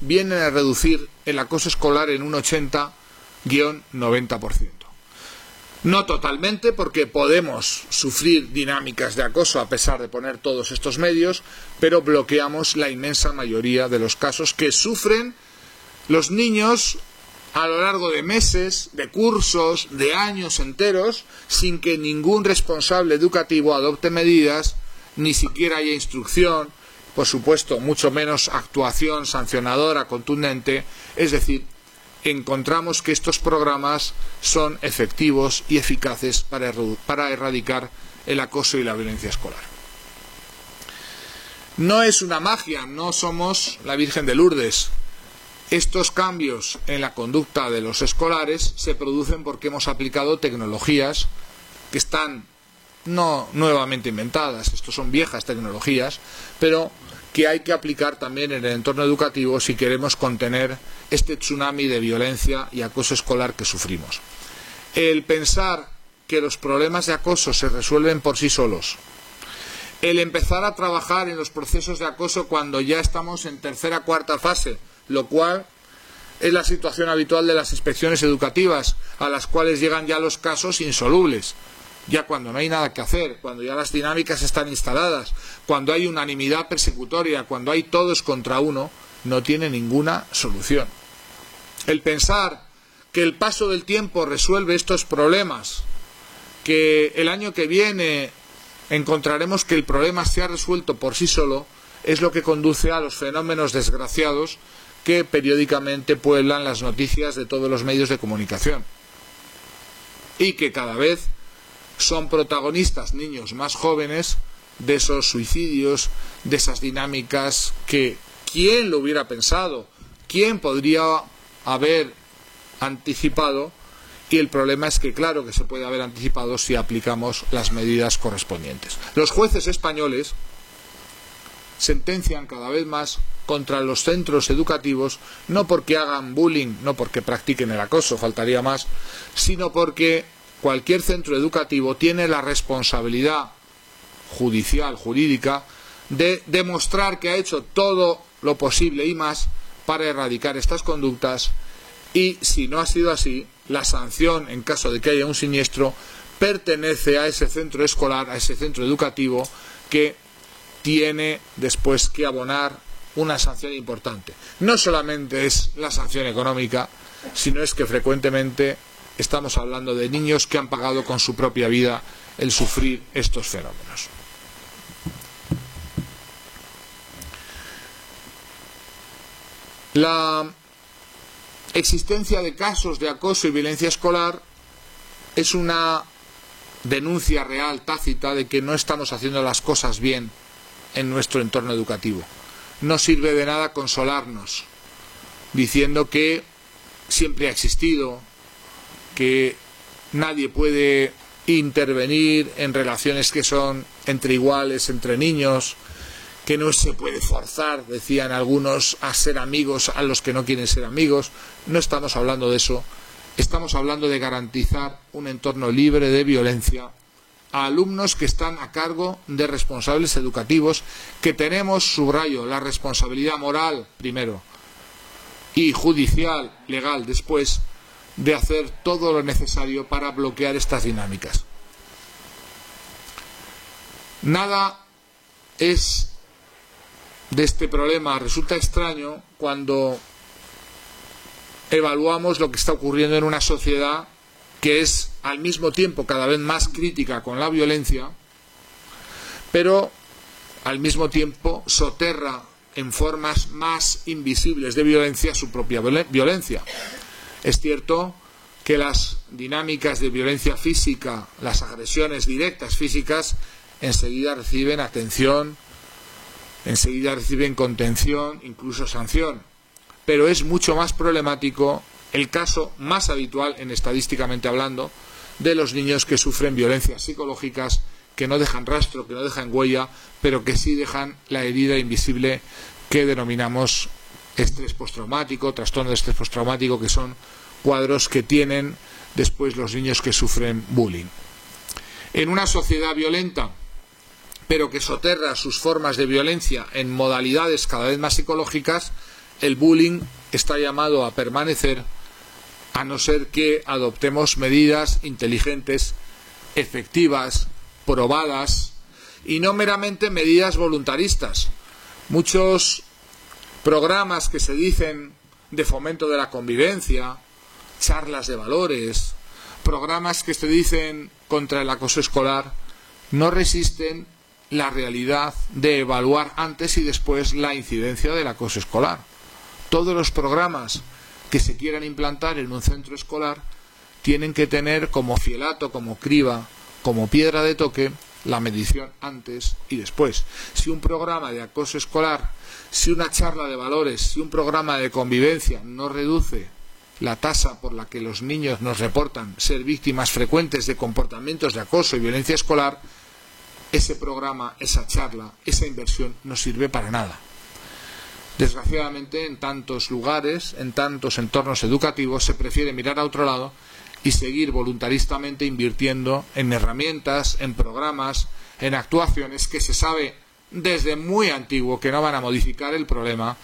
vienen a reducir el acoso escolar en un 80-90%. No totalmente, porque podemos sufrir dinámicas de acoso a pesar de poner todos estos medios, pero bloqueamos la inmensa mayoría de los casos que sufren los niños a lo largo de meses, de cursos, de años enteros, sin que ningún responsable educativo adopte medidas, ni siquiera haya instrucción, por supuesto, mucho menos actuación sancionadora contundente. Es decir, encontramos que estos programas son efectivos y eficaces para erradicar el acoso y la violencia escolar. No es una magia, no somos la Virgen de Lourdes. Estos cambios en la conducta de los escolares se producen porque hemos aplicado tecnologías que están no nuevamente inventadas, estos son viejas tecnologías, pero que hay que aplicar también en el entorno educativo si queremos contener este tsunami de violencia y acoso escolar que sufrimos. El pensar que los problemas de acoso se resuelven por sí solos, el empezar a trabajar en los procesos de acoso cuando ya estamos en tercera o cuarta fase, lo cual es la situación habitual de las inspecciones educativas, a las cuales llegan ya los casos insolubles. Ya cuando no hay nada que hacer, cuando ya las dinámicas están instaladas, cuando hay unanimidad persecutoria, cuando hay todos contra uno, no tiene ninguna solución. El pensar que el paso del tiempo resuelve estos problemas, que el año que viene encontraremos que el problema se ha resuelto por sí solo, es lo que conduce a los fenómenos desgraciados que periódicamente pueblan las noticias de todos los medios de comunicación y que cada vez son protagonistas niños más jóvenes de esos suicidios, de esas dinámicas que ¿quién lo hubiera pensado? ¿Quién podría haber anticipado? Y el problema es que claro que se puede haber anticipado si aplicamos las medidas correspondientes. Los jueces españoles sentencian cada vez más contra los centros educativos, no porque hagan bullying, no porque practiquen el acoso, faltaría más, sino porque cualquier centro educativo tiene la responsabilidad judicial, jurídica, de demostrar que ha hecho todo lo posible y más para erradicar estas conductas, y si no ha sido así, la sanción en caso de que haya un siniestro pertenece a ese centro escolar, a ese centro educativo, que tiene después que abonar una sanción importante. No solamente es la sanción económica, sino es que frecuentemente estamos hablando de niños que han pagado con su propia vida el sufrir estos fenómenos. La existencia de casos de acoso y violencia escolar es una denuncia real, tácita, de que no estamos haciendo las cosas bien en nuestro entorno educativo. No sirve de nada consolarnos diciendo que siempre ha existido, que nadie puede intervenir en relaciones que son entre iguales, entre niños, que no se puede forzar, decían algunos, a ser amigos a los que no quieren ser amigos. No estamos hablando de eso, estamos hablando de garantizar un entorno libre de violencia a alumnos que están a cargo de responsables educativos, que tenemos, subrayo, la responsabilidad moral primero y judicial, legal después, de hacer todo lo necesario para bloquear estas dinámicas. Nada es de este problema resulta extraño cuando evaluamos lo que está ocurriendo en una sociedad que es al mismo tiempo cada vez más crítica con la violencia, pero al mismo tiempo soterra en formas más invisibles de violencia su propia violencia. Es cierto que las dinámicas de violencia física, las agresiones directas físicas, enseguida reciben atención, enseguida reciben contención, incluso sanción. Pero es mucho más problemático el caso más habitual, estadísticamente hablando, de los niños que sufren violencias psicológicas que no dejan rastro, que no dejan huella, pero que sí dejan la herida invisible que denominamos estrés postraumático, trastorno de estrés postraumático, que son cuadros que tienen después los niños que sufren bullying. En una sociedad violenta, pero que soterra sus formas de violencia en modalidades cada vez más psicológicas, el bullying está llamado a permanecer, a no ser que adoptemos medidas inteligentes, efectivas, probadas, y no meramente medidas voluntaristas. Muchos programas que se dicen de fomento de la convivencia, charlas de valores, programas que se dicen contra el acoso escolar, no resisten la realidad de evaluar antes y después la incidencia del acoso escolar. Todos los programas que se quieran implantar en un centro escolar tienen que tener como fielato, como criba, como piedra de toque, la medición antes y después. Si un programa de acoso escolar, si una charla de valores, si un programa de convivencia no reduce la tasa por la que los niños nos reportan ser víctimas frecuentes de comportamientos de acoso y violencia escolar, ese programa, esa charla, esa inversión no sirve para nada. Desgraciadamente, en tantos lugares, en tantos entornos educativos, se prefiere mirar a otro lado y seguir voluntaristamente invirtiendo en herramientas, en programas, en actuaciones que se sabe desde muy antiguo que no van a modificar el problema,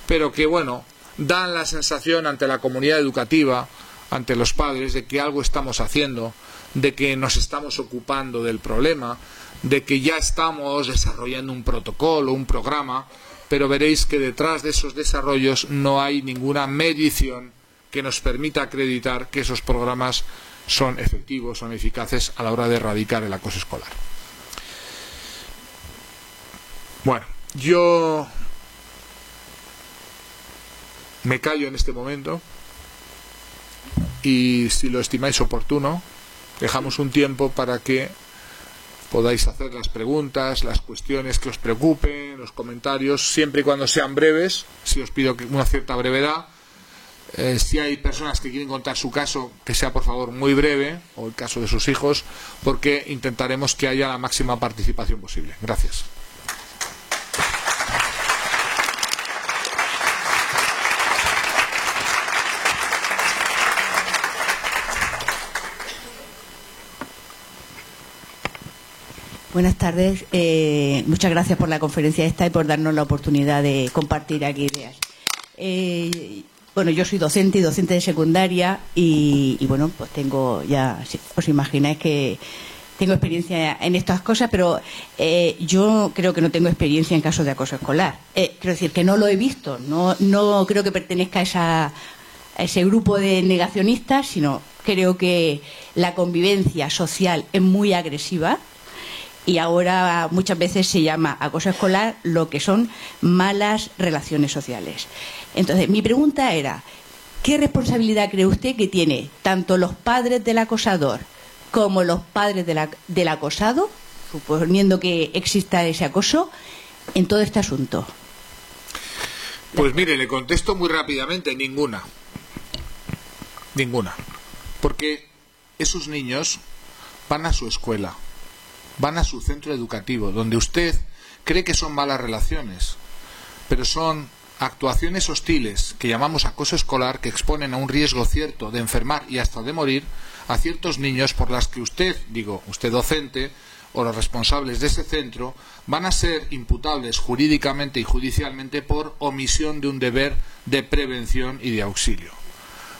pero que, bueno, dan la sensación ante la comunidad educativa, ante los padres, de que algo estamos haciendo, de que nos estamos ocupando del problema, de que ya estamos desarrollando un protocolo, un programa, pero veréis que detrás de esos desarrollos no hay ninguna medición que nos permita acreditar que esos programas son efectivos, son eficaces a la hora de erradicar el acoso escolar. Bueno, yo me callo en este momento y, si lo estimáis oportuno, dejamos un tiempo para que podáis hacer las preguntas, las cuestiones que os preocupen, los comentarios, siempre y cuando sean breves. Si os pido una cierta brevedad. Si hay personas que quieren contar su caso, que sea por favor muy breve, o el caso de sus hijos, porque intentaremos que haya la máxima participación posible. Gracias. Buenas tardes. Muchas gracias por la conferencia esta y por darnos la oportunidad de compartir aquí ideas. Bueno, yo soy docente y docente de secundaria y bueno, pues tengo ya, os imagináis que tengo experiencia en estas cosas, pero yo creo que no tengo experiencia en casos de acoso escolar. Quiero decir que no lo he visto, no creo que pertenezca a ese grupo de negacionistas, sino creo que la convivencia social es muy agresiva. Y ahora muchas veces se llama acoso escolar lo que son malas relaciones sociales. Entonces, mi pregunta era, ¿qué responsabilidad cree usted que tiene tanto los padres del acosador como los padres del acosado, suponiendo que exista ese acoso, en todo este asunto? Pues mire, le contesto muy rápidamente, ninguna. Ninguna. Porque esos niños van a su escuela, van a su centro educativo, donde usted cree que son malas relaciones, pero son actuaciones hostiles que llamamos acoso escolar, que exponen a un riesgo cierto de enfermar y hasta de morir a ciertos niños, por las que usted docente o los responsables de ese centro van a ser imputables jurídicamente y judicialmente por omisión de un deber de prevención y de auxilio.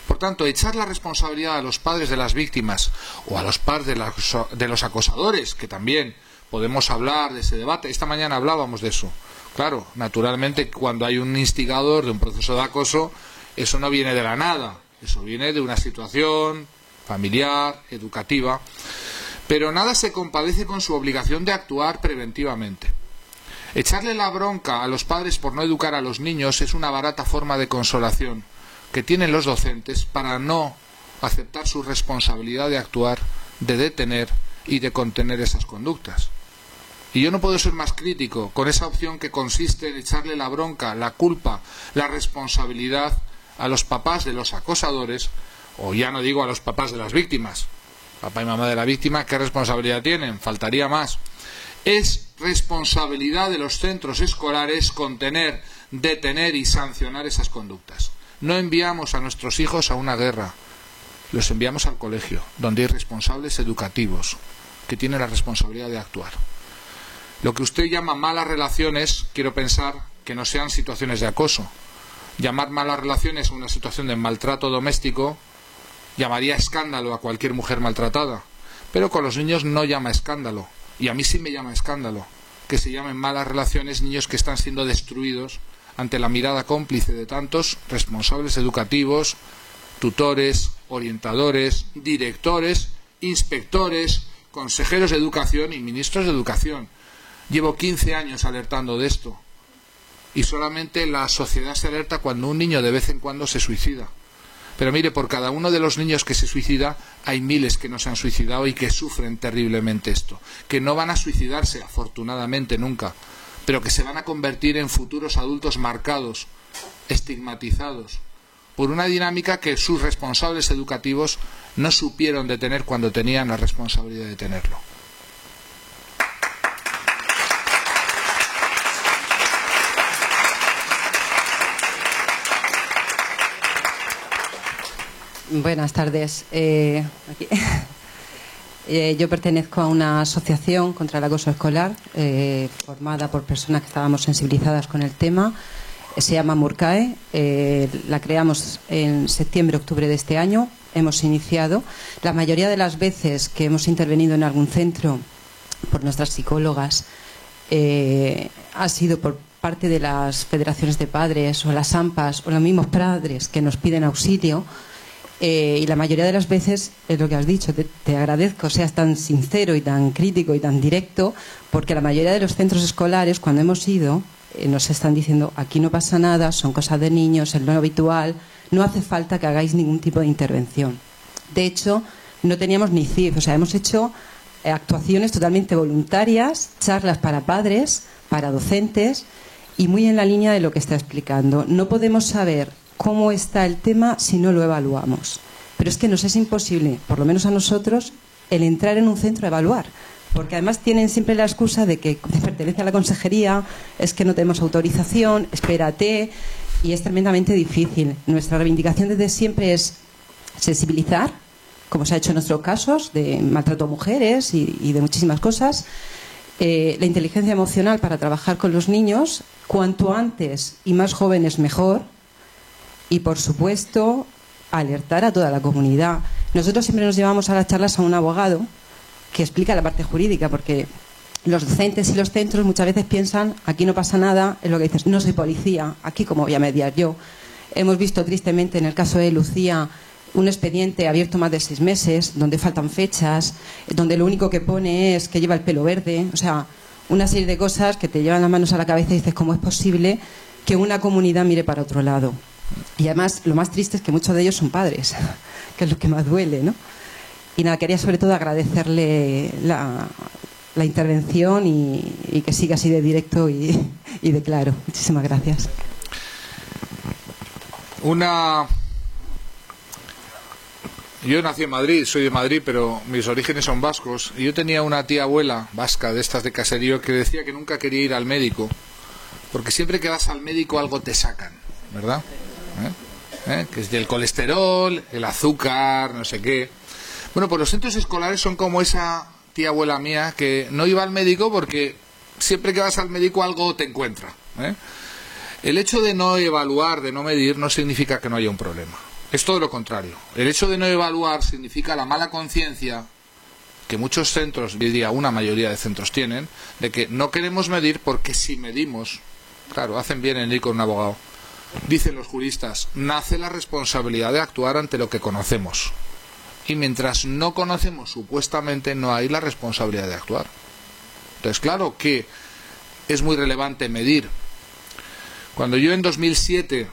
Por tanto, echar la responsabilidad a los padres de las víctimas o a los padres de los acosadores, que también podemos hablar de ese debate. Esta mañana hablábamos de eso. Claro, naturalmente, cuando hay un instigador de un proceso de acoso, eso no viene de la nada. Eso viene de una situación familiar, educativa. Pero nada se compadece con su obligación de actuar preventivamente. Echarle la bronca a los padres por no educar a los niños es una barata forma de consolación que tienen los docentes para no aceptar su responsabilidad de actuar, de detener y de contener esas conductas. Y yo no puedo ser más crítico con esa opción que consiste en echarle la bronca, la culpa, la responsabilidad a los papás de los acosadores, o ya no digo a los papás de las víctimas. Papá y mamá de la víctima, ¿qué responsabilidad tienen? Faltaría más. Es responsabilidad de los centros escolares contener, detener y sancionar esas conductas. No enviamos a nuestros hijos a una guerra, los enviamos al colegio, donde hay responsables educativos que tienen la responsabilidad de actuar. Lo que usted llama malas relaciones, quiero pensar que no sean situaciones de acoso. Llamar malas relaciones a una situación de maltrato doméstico llamaría escándalo a cualquier mujer maltratada, pero con los niños no llama escándalo, y a mí sí me llama escándalo que se llamen malas relaciones niños que están siendo destruidos ante la mirada cómplice de tantos responsables educativos, tutores, orientadores, directores, inspectores, consejeros de educación y ministros de educación. Llevo 15 años alertando de esto, y solamente la sociedad se alerta cuando un niño de vez en cuando se suicida. Pero mire, por cada uno de los niños que se suicida hay miles que no se han suicidado y que sufren terriblemente esto, que no van a suicidarse afortunadamente nunca, pero que se van a convertir en futuros adultos marcados, estigmatizados, por una dinámica que sus responsables educativos no supieron detener cuando tenían la responsabilidad de tenerlo. Buenas tardes. Yo pertenezco a una asociación contra el acoso escolar formada por personas que estábamos sensibilizadas con el tema. Se llama Murcae. La creamos en septiembre-octubre de este año. Hemos iniciado. La mayoría de las veces que hemos intervenido en algún centro por nuestras psicólogas ha sido por parte de las federaciones de padres o las AMPAs o los mismos padres que nos piden auxilio. Y la mayoría de las veces es lo que has dicho, te agradezco seas tan sincero y tan crítico y tan directo, porque la mayoría de los centros escolares, cuando hemos ido, nos están diciendo aquí no pasa nada, son cosas de niños, es lo habitual, no hace falta que hagáis ningún tipo de intervención. De hecho, no teníamos ni CIF, o sea, hemos hecho actuaciones totalmente voluntarias, charlas para padres, para docentes, y muy en la línea de lo que está explicando. No podemos saber cómo está el tema si no lo evaluamos. Pero es que nos es imposible, por lo menos a nosotros, el entrar en un centro a evaluar. Porque además tienen siempre la excusa de que pertenece a la consejería, es que no tenemos autorización, espérate, y es tremendamente difícil. Nuestra reivindicación desde siempre es sensibilizar, como se ha hecho en nuestros casos, de maltrato a mujeres y de muchísimas cosas, la inteligencia emocional para trabajar con los niños, cuanto antes y más jóvenes mejor. Y, por supuesto, alertar a toda la comunidad. Nosotros siempre nos llevamos a las charlas a un abogado que explica la parte jurídica, porque los docentes y los centros muchas veces piensan, aquí no pasa nada, es lo que dices, no soy policía, aquí cómo voy a mediar yo. Hemos visto tristemente en el caso de Lucía un expediente abierto más de 6 meses, donde faltan fechas, donde lo único que pone es que lleva el pelo verde, o sea, una serie de cosas que te llevan las manos a la cabeza y dices, ¿cómo es posible que una comunidad mire para otro lado? Y además lo más triste es que muchos de ellos son padres, que es lo que más duele, ¿no? Y nada, quería sobre todo agradecerle la intervención y que siga así de directo y de claro. Muchísimas gracias. Yo nací en Madrid, soy de Madrid, pero mis orígenes son vascos. Y yo tenía una tía abuela vasca de estas de caserío que decía que nunca quería ir al médico, porque siempre que vas al médico algo te sacan, ¿verdad? Que es del colesterol, el azúcar, no sé qué. Bueno, pues los centros escolares son como esa tía abuela mía que no iba al médico porque siempre que vas al médico algo te encuentra. El hecho de no evaluar, de no medir, no significa que no haya un problema. Es todo lo contrario. El hecho de no evaluar significa la mala conciencia que muchos centros, diría una mayoría de centros tienen, de que no queremos medir porque si medimos, claro, hacen bien en ir con un abogado. Dicen los juristas, nace la responsabilidad de actuar ante lo que conocemos. Y mientras no conocemos, supuestamente, no hay la responsabilidad de actuar. Entonces, claro que es muy relevante medir. Cuando yo en 2007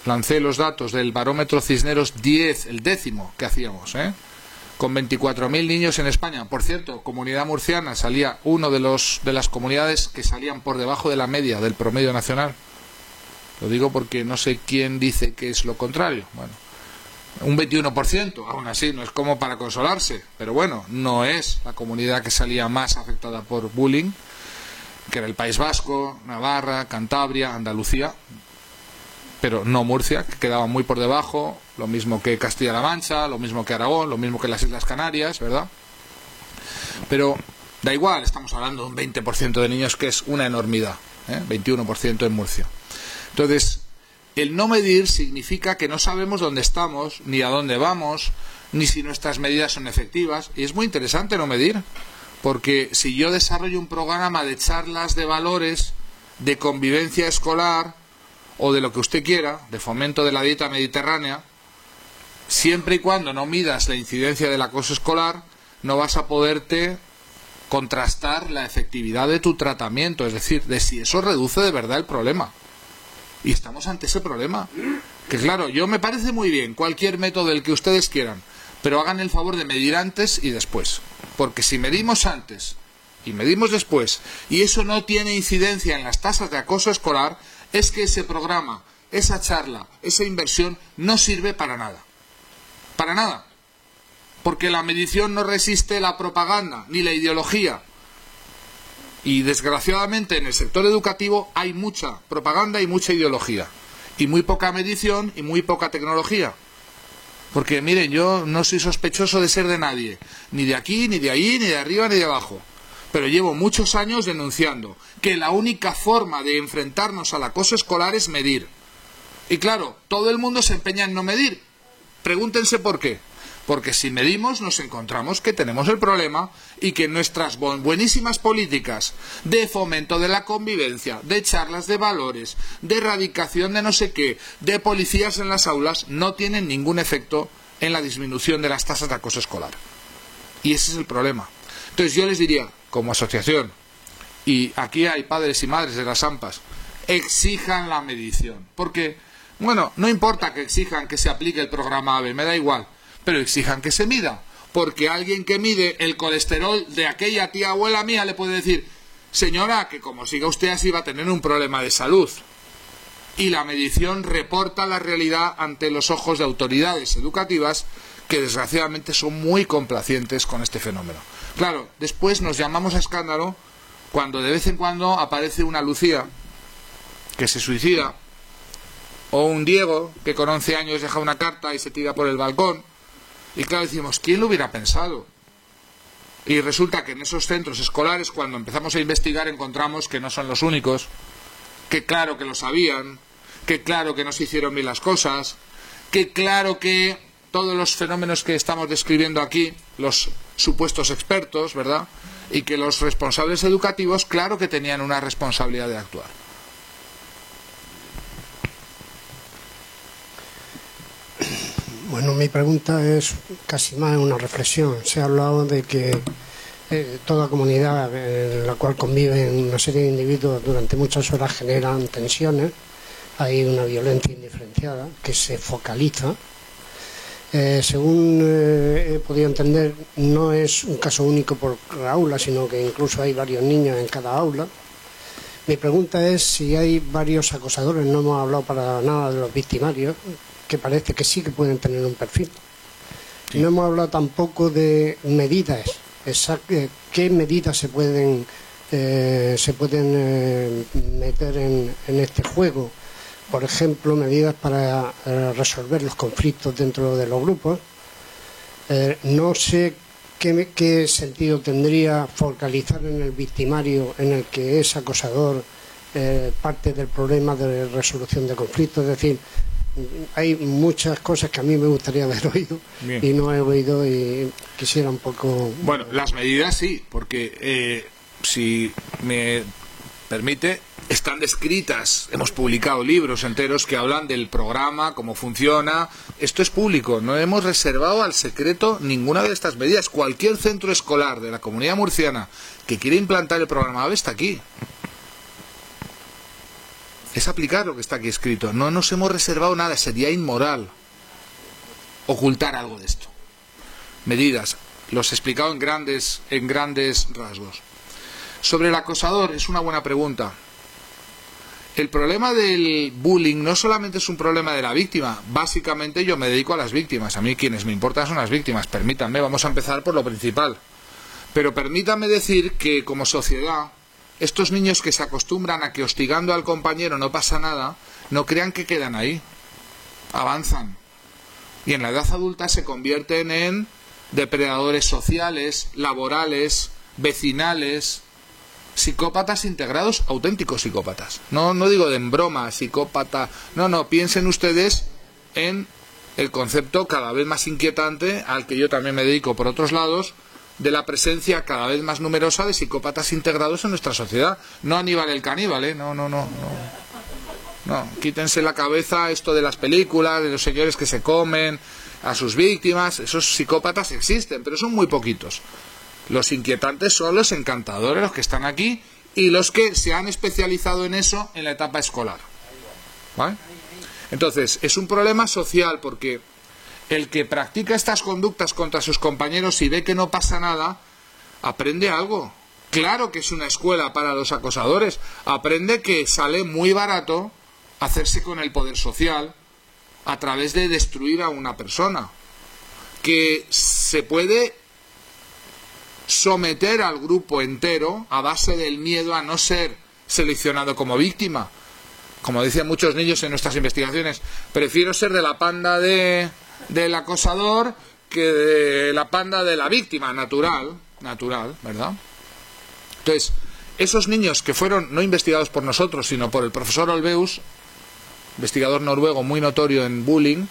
lancé los datos del barómetro Cisneros 10, el 10º que hacíamos, con 24.000 niños en España. Por cierto, Comunidad Murciana salía uno de las comunidades que salían por debajo de la media del promedio nacional. Lo digo porque no sé quién dice que es lo contrario. Bueno, un 21%, aún así no es como para consolarse, pero bueno, no es la comunidad que salía más afectada por bullying, que era el País Vasco, Navarra, Cantabria, Andalucía, pero no Murcia, que quedaba muy por debajo, lo mismo que Castilla-La Mancha, lo mismo que Aragón, lo mismo que las Islas Canarias, ¿verdad? Pero da igual, estamos hablando de un 20% de niños, que es una enormidad, 21% en Murcia. Entonces, el no medir significa que no sabemos dónde estamos, ni a dónde vamos, ni si nuestras medidas son efectivas. Y es muy interesante no medir, porque si yo desarrollo un programa de charlas de valores, de convivencia escolar, o de lo que usted quiera, de fomento de la dieta mediterránea, siempre y cuando no midas la incidencia del acoso escolar, no vas a poderte contrastar la efectividad de tu tratamiento, es decir, de si eso reduce de verdad el problema. Y estamos ante ese problema. Que claro, yo me parece muy bien cualquier método del que ustedes quieran, pero hagan el favor de medir antes y después. Porque si medimos antes y medimos después, y eso no tiene incidencia en las tasas de acoso escolar, es que ese programa, esa charla, esa inversión no sirve para nada. Para nada. Porque la medición no resiste la propaganda ni la ideología. Y desgraciadamente en el sector educativo hay mucha propaganda y mucha ideología. Y muy poca medición y muy poca tecnología. Porque miren, yo no soy sospechoso de ser de nadie. Ni de aquí, ni de allí, ni de arriba, ni de abajo. Pero llevo muchos años denunciando que la única forma de enfrentarnos al acoso escolar es medir. Y claro, todo el mundo se empeña en no medir. Pregúntense por qué. Porque si medimos nos encontramos que tenemos el problema y que nuestras buenísimas políticas de fomento de la convivencia, de charlas de valores, de erradicación de no sé qué, de policías en las aulas, no tienen ningún efecto en la disminución de las tasas de acoso escolar. Y ese es el problema. Entonces yo les diría, como asociación, y aquí hay padres y madres de las AMPAs, exijan la medición. Porque, bueno, no importa que exijan que se aplique el programa AVE, me da igual. Pero exijan que se mida, porque alguien que mide el colesterol de aquella tía abuela mía le puede decir, señora, que como siga usted así va a tener un problema de salud. Y la medición reporta la realidad ante los ojos de autoridades educativas que desgraciadamente son muy complacientes con este fenómeno. Claro, después nos llamamos a escándalo cuando de vez en cuando aparece una Lucía que se suicida, o un Diego que con 11 años deja una carta y se tira por el balcón. Y claro, decimos, ¿quién lo hubiera pensado? Y resulta que en esos centros escolares, cuando empezamos a investigar, encontramos que no son los únicos, que claro que lo sabían, que claro que no se hicieron bien las cosas, que claro que todos los fenómenos que estamos describiendo aquí, los supuestos expertos, ¿verdad? Y que los responsables educativos, claro que tenían una responsabilidad de actuar. Bueno, mi pregunta es casi más una reflexión. Se ha hablado de que toda comunidad en la cual conviven una serie de individuos durante muchas horas generan tensiones. Hay una violencia indiferenciada que se focaliza. Según he podido entender, no es un caso único por aula, sino que incluso hay varios niños en cada aula. Mi pregunta es si hay varios acosadores. No hemos hablado para nada de los victimarios, que parece que sí que pueden tener un perfil. Sí. No hemos hablado tampoco de medidas, qué medidas se pueden meter en este juego. Por ejemplo, medidas para resolver los conflictos dentro de los grupos. No sé qué sentido tendría focalizar en el victimario, en el que es acosador, parte del problema de resolución de conflictos. Es decir, hay muchas cosas que a mí me gustaría haber oído. Bien. Y no he oído y quisiera un poco... Bueno, las medidas sí, porque si me permite, están descritas, hemos publicado libros enteros que hablan del programa, cómo funciona. Esto es público, no hemos reservado al secreto ninguna de estas medidas. Cualquier centro escolar de la Comunidad Murciana que quiera implantar el programa AVE está aquí. Es aplicar lo que está aquí escrito. No nos hemos reservado nada, sería inmoral ocultar algo de esto. Medidas, los he explicado en grandes rasgos. Sobre el acosador, es una buena pregunta. El problema del bullying no solamente es un problema de la víctima. Básicamente yo me dedico a las víctimas. A mí quienes me importan son las víctimas. Permítanme, vamos a empezar por lo principal. Pero permítanme decir que como sociedad, estos niños que se acostumbran a que hostigando al compañero no pasa nada, no crean que quedan ahí. Avanzan. Y en la edad adulta se convierten en depredadores sociales, laborales, vecinales. psicópatas integrados, auténticos psicópatas. No digo de en broma, psicópata. No, piensen ustedes en el concepto cada vez más inquietante, al que yo también me dedico por otros lados, de la presencia cada vez más numerosa de psicópatas integrados en nuestra sociedad. No Aníbal el caníbal, ¿eh? No, quítense la cabeza esto de las películas, de los señores que se comen a sus víctimas. Esos psicópatas existen, pero son muy poquitos. Los inquietantes son los encantadores, los que están aquí, y los que se han especializado en eso en la etapa escolar. ¿Vale? Entonces, es un problema social, porque el que practica estas conductas contra sus compañeros y ve que no pasa nada, aprende algo. Claro que es una escuela para los acosadores. Aprende que sale muy barato hacerse con el poder social a través de destruir a una persona. Que se puede someter al grupo entero a base del miedo a no ser seleccionado como víctima. Como dicen muchos niños en nuestras investigaciones, prefiero ser de la panda del acosador que de la panda de la víctima, natural, ¿verdad? Entonces, esos niños que fueron no investigados por nosotros, sino por el profesor Olveus, investigador noruego muy notorio en bullying,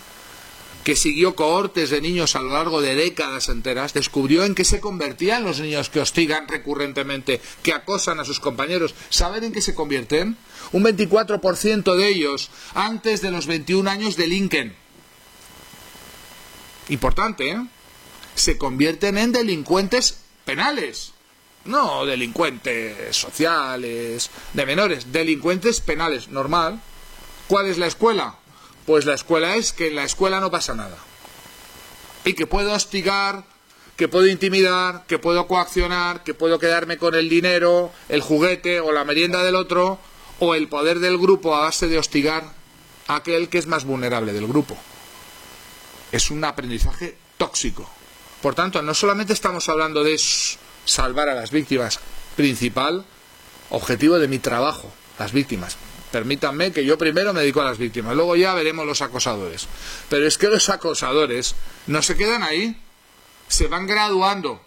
que siguió cohortes de niños a lo largo de décadas enteras, descubrió en qué se convertían los niños que hostigan recurrentemente, que acosan a sus compañeros. ¿Saben en qué se convierten? Un 24% de ellos, antes de los 21 años, delinquen. Importante, ¿eh? Se convierten en delincuentes penales. No delincuentes sociales, de menores, delincuentes penales, normal. ¿Cuál es la escuela? Pues la escuela es que en la escuela no pasa nada. Y que puedo hostigar, que puedo intimidar, que puedo coaccionar, que puedo quedarme con el dinero, el juguete o la merienda del otro, o el poder del grupo a base de hostigar a aquel que es más vulnerable del grupo. Es un aprendizaje tóxico. Por tanto, no solamente estamos hablando de salvar a las víctimas, principal objetivo de mi trabajo, las víctimas. Permítanme que yo primero me dedico a las víctimas, luego ya veremos los acosadores. Pero es que los acosadores no se quedan ahí, se van graduando,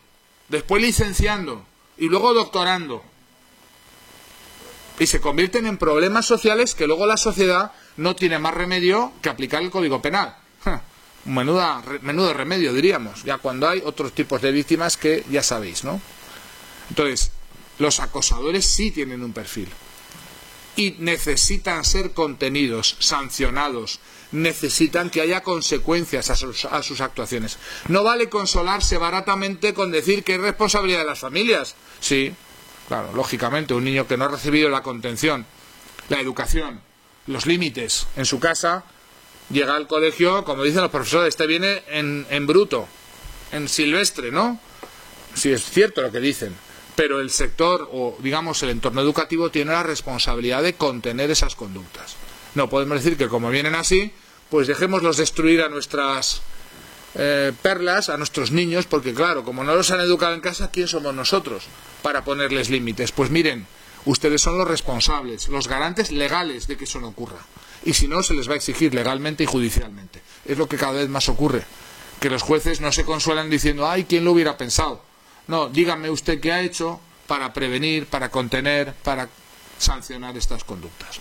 después licenciando y luego doctorando. Y se convierten en problemas sociales que luego la sociedad no tiene más remedio que aplicar el Código Penal. Menudo remedio, diríamos, ya cuando hay otros tipos de víctimas que ya sabéis, ¿no? Entonces, los acosadores sí tienen un perfil. Y necesitan ser contenidos, sancionados, necesitan que haya consecuencias a sus actuaciones. No vale consolarse baratamente con decir que es responsabilidad de las familias. Sí, claro, lógicamente, un niño que no ha recibido la contención, la educación, los límites en su casa, llega al colegio, como dicen los profesores, este viene en bruto, en silvestre, ¿no? Sí, es cierto lo que dicen. Pero el sector, o digamos el entorno educativo, tiene la responsabilidad de contener esas conductas. No podemos decir que como vienen así, pues dejémoslos destruir a nuestras perlas, a nuestros niños, porque claro, como no los han educado en casa, ¿quién somos nosotros para ponerles límites? Pues miren, ustedes son los responsables, los garantes legales de que eso no ocurra. Y si no, se les va a exigir legalmente y judicialmente. Es lo que cada vez más ocurre, que los jueces no se consuelan diciendo, ¡ay, quién lo hubiera pensado! No, dígame usted qué ha hecho para prevenir, para contener, para sancionar estas conductas.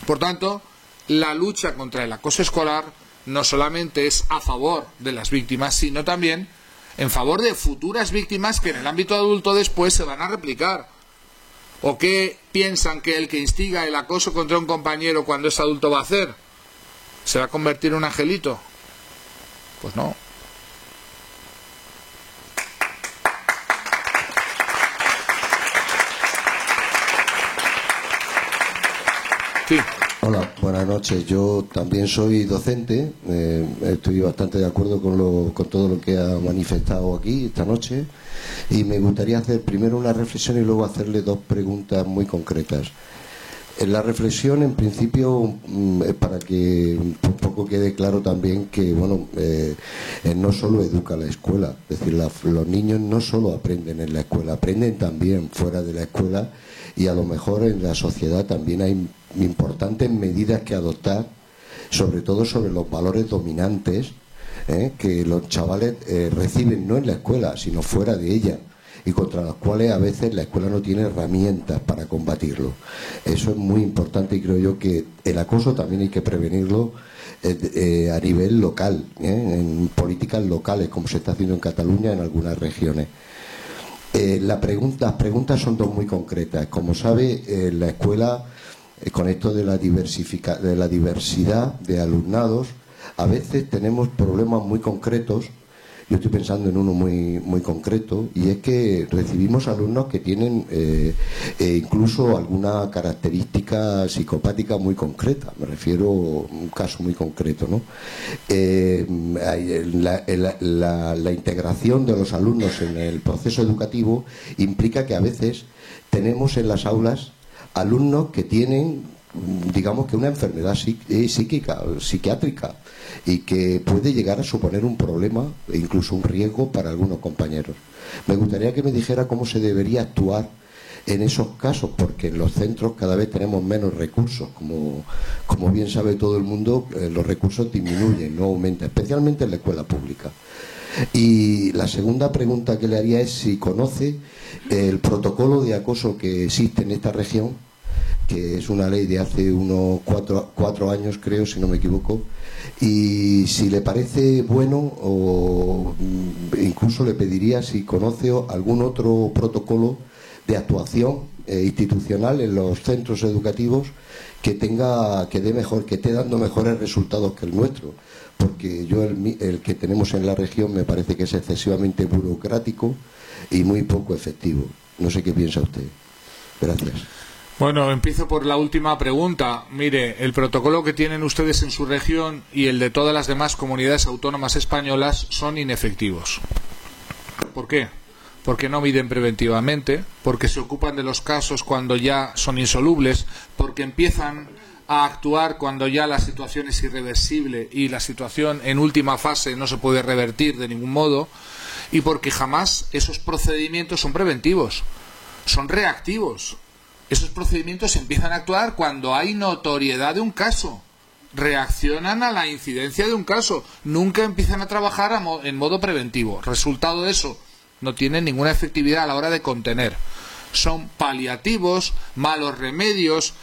Por tanto, la lucha contra el acoso escolar no solamente es a favor de las víctimas, sino también en favor de futuras víctimas que en el ámbito adulto después se van a replicar. ¿O qué piensan que el que instiga el acoso contra un compañero cuando es adulto va a hacer? ¿Se va a convertir en un angelito? Pues no. Sí. Hola, buenas noches. Yo también soy docente. Estoy bastante de acuerdo con todo lo que ha manifestado aquí esta noche. Y me gustaría hacer primero una reflexión y luego hacerle dos preguntas muy concretas. En la reflexión, en principio, es para que un poco quede claro también que, bueno, no solo educa la escuela. Es decir, los niños no solo aprenden en la escuela, aprenden también fuera de la escuela. Y a lo mejor en la sociedad también hay importantes medidas que adoptar, sobre todo sobre los valores dominantes que los chavales reciben no en la escuela, sino fuera de ella. y contra las cuales a veces la escuela no tiene herramientas para combatirlo. Eso es muy importante y creo yo que el acoso también hay que prevenirlo a nivel local, en políticas locales, como se está haciendo en Cataluña en algunas regiones. Las preguntas son dos muy concretas. Como sabe, la escuela, con esto de la diversidad de alumnados, a veces tenemos problemas muy concretos. Yo estoy pensando en uno muy concreto, y es que recibimos alumnos que tienen incluso alguna característica psicopática muy concreta. Me refiero a un caso muy concreto, ¿no? La integración de los alumnos en el proceso educativo implica que a veces tenemos en las aulas alumnos que tienen, digamos, que una enfermedad psiquiátrica, y que puede llegar a suponer un problema e incluso un riesgo para algunos compañeros. Me gustaría que me dijera cómo se debería actuar en esos casos, porque en los centros cada vez tenemos menos recursos. Como bien sabe todo el mundo, los recursos disminuyen, no aumentan, especialmente en la escuela pública. Y la segunda pregunta que le haría es si conoce el protocolo de acoso que existe en esta región, que es una ley de hace unos cuatro años, creo, si no me equivoco, y si le parece bueno, o incluso le pediría si conoce algún otro protocolo de actuación institucional en los centros educativos que esté dando mejores resultados que el nuestro, porque yo el que tenemos en la región me parece que es excesivamente burocrático y muy poco efectivo. No sé qué piensa usted. Gracias. Bueno, empiezo por la última pregunta. Mire, el protocolo que tienen ustedes en su región y el de todas las demás comunidades autónomas españolas son inefectivos. ¿Por qué? Porque no miden preventivamente, porque se ocupan de los casos cuando ya son insolubles, porque empiezan a actuar cuando ya la situación es irreversible y la situación en última fase no se puede revertir de ningún modo, y porque jamás esos procedimientos son preventivos, son reactivos. Esos procedimientos empiezan a actuar cuando hay notoriedad de un caso. Reaccionan a la incidencia de un caso. Nunca empiezan a trabajar en modo preventivo. Resultado de eso, no tienen ninguna efectividad a la hora de contener. Son paliativos, malos remedios,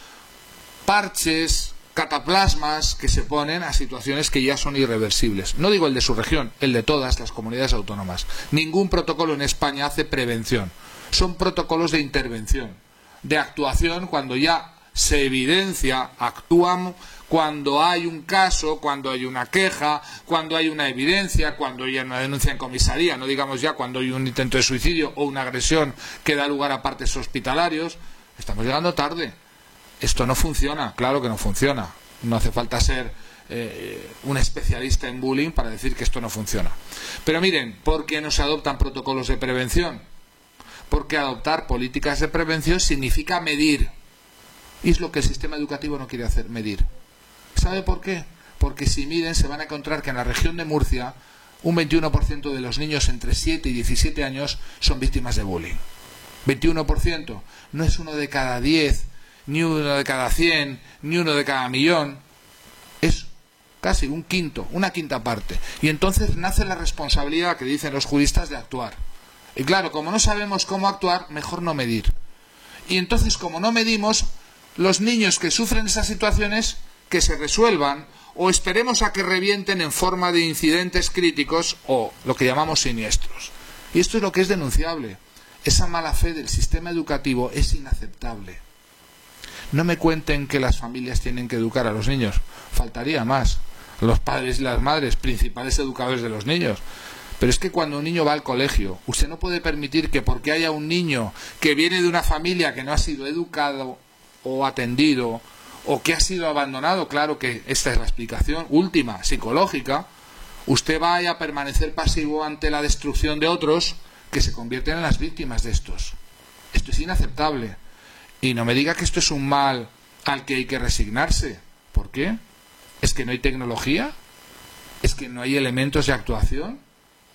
parches, cataplasmas que se ponen a situaciones que ya son irreversibles. No digo el de su región, el de todas las comunidades autónomas. Ningún protocolo en España hace prevención. Son protocolos de intervención, de actuación cuando ya se evidencia, actúan cuando hay un caso, cuando hay una queja, cuando hay una evidencia, cuando hay una denuncia en comisaría, no digamos ya cuando hay un intento de suicidio o una agresión que da lugar a partes hospitalarios. Estamos llegando tarde. Esto no funciona, claro que no funciona. No hace falta ser un especialista en bullying para decir que esto no funciona. Pero miren, ¿por qué no se adoptan protocolos de prevención? Porque adoptar políticas de prevención significa medir. Y es lo que el sistema educativo no quiere hacer, medir. ¿Sabe por qué? Porque si miden se van a encontrar que en la región de Murcia un 21% de los niños entre 7 y 17 años son víctimas de bullying. 21%. No es uno de cada 10, ni uno de cada 100, ni uno de cada millón. Es casi un quinto, una quinta parte. Y entonces nace la responsabilidad que dicen los juristas de actuar. Y claro, como no sabemos cómo actuar, mejor no medir. Y entonces, como no medimos, los niños que sufren esas situaciones, que se resuelvan, o esperemos a que revienten en forma de incidentes críticos, o lo que llamamos siniestros. Y esto es lo que es denunciable. Esa mala fe del sistema educativo es inaceptable. No me cuenten que las familias tienen que educar a los niños. Faltaría más. Los padres y las madres, principales educadores de los niños. Pero es que cuando un niño va al colegio, usted no puede permitir que porque haya un niño que viene de una familia que no ha sido educado o atendido, o que ha sido abandonado, claro que esta es la explicación última, psicológica, usted vaya a permanecer pasivo ante la destrucción de otros que se convierten en las víctimas de estos. Esto es inaceptable. Y no me diga que esto es un mal al que hay que resignarse. ¿Por qué? ¿Es que no hay tecnología? ¿Es que no hay elementos de actuación?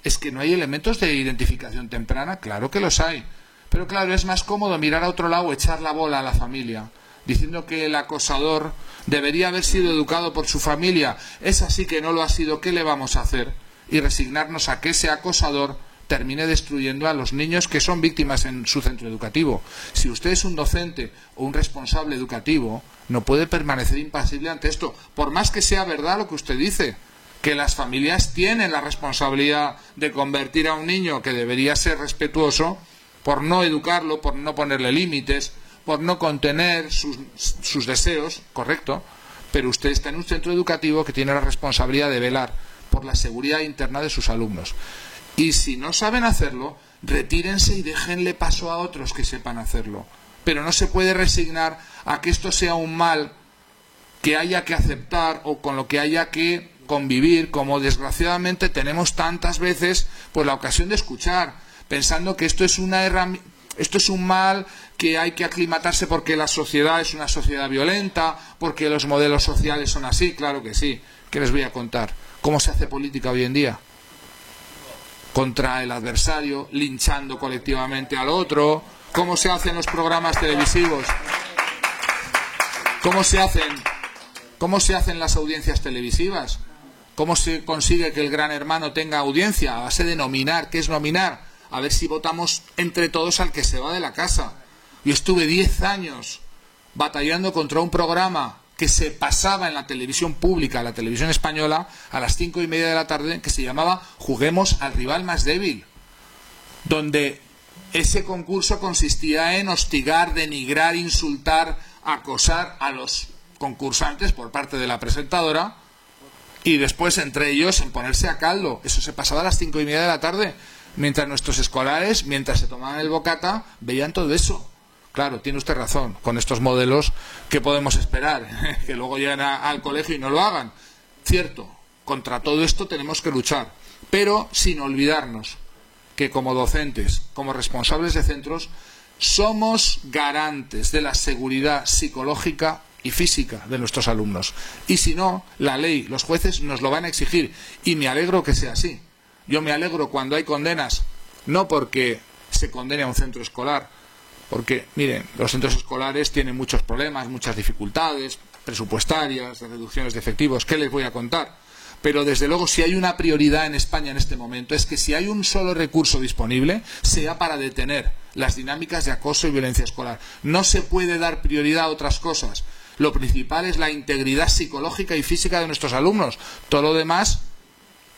¿Es que no hay elementos de identificación temprana? Claro que los hay. Pero claro, es más cómodo mirar a otro lado o echar la bola a la familia, diciendo que el acosador debería haber sido educado por su familia. Es así que no lo ha sido, ¿qué le vamos a hacer? Y resignarnos a que ese acosador termine destruyendo a los niños que son víctimas en su centro educativo. Si usted es un docente o un responsable educativo, no puede permanecer impasible ante esto, por más que sea verdad lo que usted dice, que las familias tienen la responsabilidad de convertir a un niño que debería ser respetuoso, por no educarlo, por no ponerle límites, por no contener sus deseos, correcto, pero usted está en un centro educativo que tiene la responsabilidad de velar por la seguridad interna de sus alumnos. Y si no saben hacerlo, retírense y déjenle paso a otros que sepan hacerlo. Pero no se puede resignar a que esto sea un mal que haya que aceptar o con lo que haya que convivir, como desgraciadamente tenemos tantas veces pues la ocasión de escuchar, pensando que esto es un mal que hay que aclimatarse porque la sociedad es una sociedad violenta, porque los modelos sociales son así. Claro que sí. ¿Qué les voy a contar? ¿Cómo se hace política hoy en día? Contra el adversario, linchando colectivamente al otro. ¿Cómo se hacen los programas televisivos? ¿Cómo se hacen las audiencias televisivas? ¿Cómo se consigue que el Gran Hermano tenga audiencia? A base de nominar. ¿Qué es nominar? A ver si votamos entre todos al que se va de la casa. Yo estuve 10 años batallando contra un programa que se pasaba en la televisión pública, la televisión española, a las 5:30 de la tarde, que se llamaba Juguemos al rival más débil, donde ese concurso consistía en hostigar, denigrar, insultar, acosar a los concursantes por parte de la presentadora y después entre ellos en ponerse a caldo. Eso se pasaba a las 5:30 de la tarde, mientras nuestros escolares, mientras se tomaban el bocata, veían todo eso. Claro, tiene usted razón, con estos modelos, ¿qué podemos esperar? Que luego lleguen al colegio y no lo hagan. Cierto, contra todo esto tenemos que luchar, pero sin olvidarnos que como docentes, como responsables de centros, somos garantes de la seguridad psicológica y física de nuestros alumnos. Y si no, la ley, los jueces nos lo van a exigir. Y me alegro que sea así. Yo me alegro cuando hay condenas, no porque se condene a un centro escolar, porque, miren, los centros escolares tienen muchos problemas, muchas dificultades presupuestarias, de reducciones de efectivos, ¿qué les voy a contar? Pero desde luego si hay una prioridad en España en este momento es que si hay un solo recurso disponible sea para detener las dinámicas de acoso y violencia escolar. No se puede dar prioridad a otras cosas. Lo principal es la integridad psicológica y física de nuestros alumnos. Todo lo demás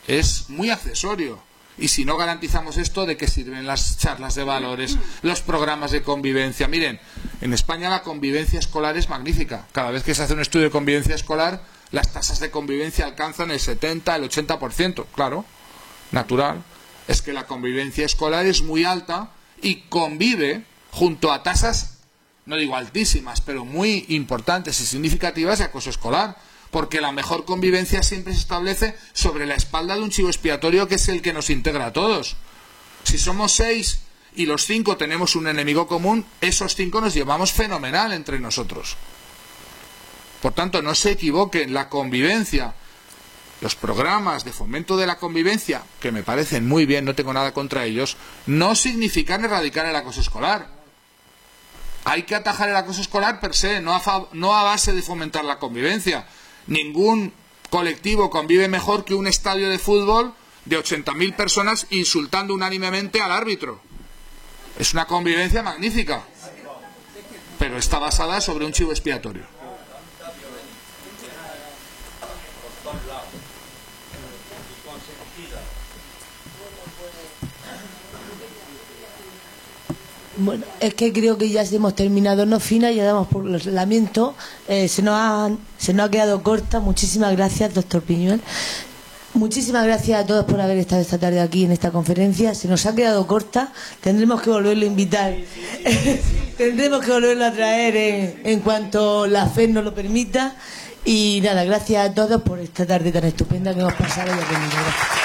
es muy accesorio. Y si no garantizamos esto, ¿de qué sirven las charlas de valores, los programas de convivencia? Miren, en España la convivencia escolar es magnífica. Cada vez que se hace un estudio de convivencia escolar, las tasas de convivencia alcanzan el 70, el 80%. Claro, natural. Es que la convivencia escolar es muy alta y convive junto a tasas, no digo altísimas, pero muy importantes y significativas de acoso escolar. Porque la mejor convivencia siempre se establece sobre la espalda de un chivo expiatorio que es el que nos integra a todos. Si somos 6 y los 5 tenemos un enemigo común, esos 5 nos llevamos fenomenal entre nosotros. Por tanto, no se equivoquen, la convivencia, los programas de fomento de la convivencia, que me parecen muy bien, no tengo nada contra ellos, no significan erradicar el acoso escolar. Hay que atajar el acoso escolar per se, no a base de fomentar la convivencia. Ningún colectivo convive mejor que un estadio de fútbol de 80.000 personas insultando unánimemente al árbitro. Es una convivencia magnífica, pero está basada sobre un chivo expiatorio. Bueno, es que creo que ya hemos terminado, no fina, ya damos por los lamentos. Se nos ha quedado corta. Muchísimas gracias, doctor Piñuel. Muchísimas gracias a todos por haber estado esta tarde aquí en esta conferencia. Se nos ha quedado corta. Tendremos que volverlo a invitar. Tendremos que volverlo a traer en cuanto la fe nos lo permita. Y nada, gracias a todos por esta tarde tan estupenda que hemos pasado y aprendido. Gracias.